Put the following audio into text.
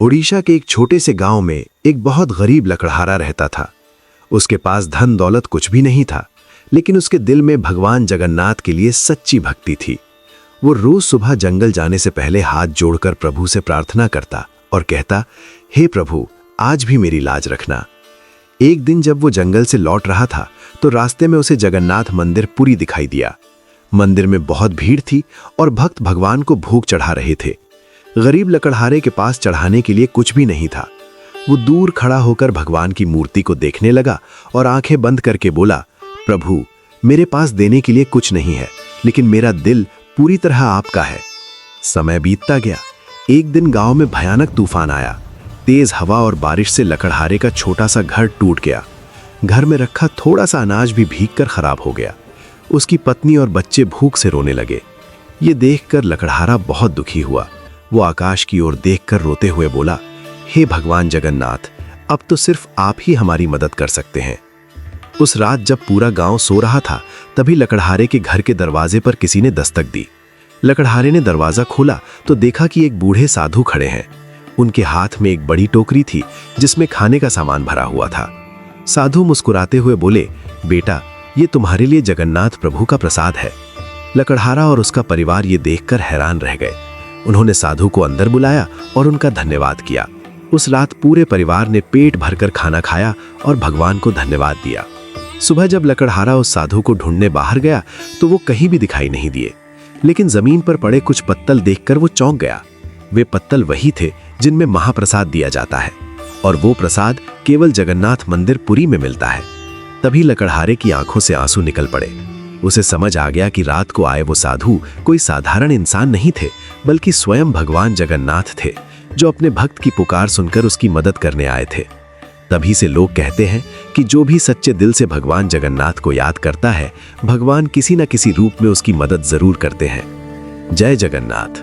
ओडिशा के एक छोटे से गांव में एक बहुत गरीब लकड़हारा रहता था। उसके पास धन दौलत कुछ भी नहीं था, लेकिन उसके दिल में भगवान जगन्नाथ के लिए सच्ची भक्ति थी। वो रोज सुबह जंगल जाने से पहले हाथ जोड़कर प्रभु से प्रार्थना करता और कहता, हे प्रभु, आज भी मेरी लाज रखना। एक दिन जब वो जंगल से लौट रहा था तो रास्ते में उसे जगन्नाथ मंदिर पुरी दिखाई दिया। मंदिर में बहुत भीड़ थी और भक्त भगवान को भोग चढ़ा रहे थे। गरीब लकड़हारे के पास चढ़ाने के लिए कुछ भी नहीं था। वो दूर खड़ा होकर भगवान की मूर्ति को देखने लगा और आंखें बंद करके बोला, प्रभु, मेरे पास देने के लिए कुछ नहीं है, लेकिन मेरा दिल पूरी तरह आपका है। समय बीतता गया। एक दिन गांव में भयानक तूफान आया। तेज हवा और बारिश से लकड़हारे का छोटा सा घर टूट गया। घर में रखा थोड़ा सा अनाज भी भीगकर खराब हो गया। उसकी पत्नी और बच्चे भूख से रोने लगे। ये देखकर लकड़हारा बहुत दुखी हुआ। वो आकाश की ओर देखकर रोते हुए बोला, हे भगवान जगन्नाथ, अब तो सिर्फ आप ही हमारी मदद कर सकते हैं। उस रात जब पूरा गांव सो रहा था, तभी लकड़हारे के घर के दरवाजे पर किसी ने दस्तक दी। लकड़हारे ने दरवाजा खोला तो देखा कि एक बूढ़े साधु खड़े हैं। उनके हाथ में एक बड़ी टोकरी थी जिसमें खाने का सामान भरा हुआ था। साधु मुस्कुराते हुए बोले, बेटा, ये तुम्हारे लिए जगन्नाथ प्रभु का प्रसाद है। लकड़हारा और उसका परिवार ये देखकर हैरान रह गए। उन्होंने साधु को अंदर बुलाया और उनका धन्यवाद किया। उस रात पूरे परिवार ने पेट भरकर खाना खाया और भगवान को धन्यवाद दिया। सुबह जब लकड़हारा उस साधु को ढूंढने बाहर गया तो वो कहीं भी दिखाई नहीं दिए, लेकिन जमीन पर पड़े कुछ पत्तल देखकर वो चौंक गया। वे पत्तल वही थे जिनमें महाप्रसाद दिया जाता है, और वो प्रसाद केवल जगन्नाथ मंदिर पुरी में मिलता है। तभी लकड़हारे की आंखों से आंसू निकल पड़े। उसे समझ आ गया कि रात को आए वो साधु कोई साधारण इंसान नहीं थे, बल्कि स्वयं भगवान जगन्नाथ थे, जो अपने भक्त की पुकार सुनकर उसकी मदद करने आए थे। तभी से लोग कहते हैं कि जो भी सच्चे दिल से भगवान जगन्नाथ को याद करता है, भगवान किसी न किसी रूप में उसकी मदद जरूर करते हैं। जय जगन्नाथ।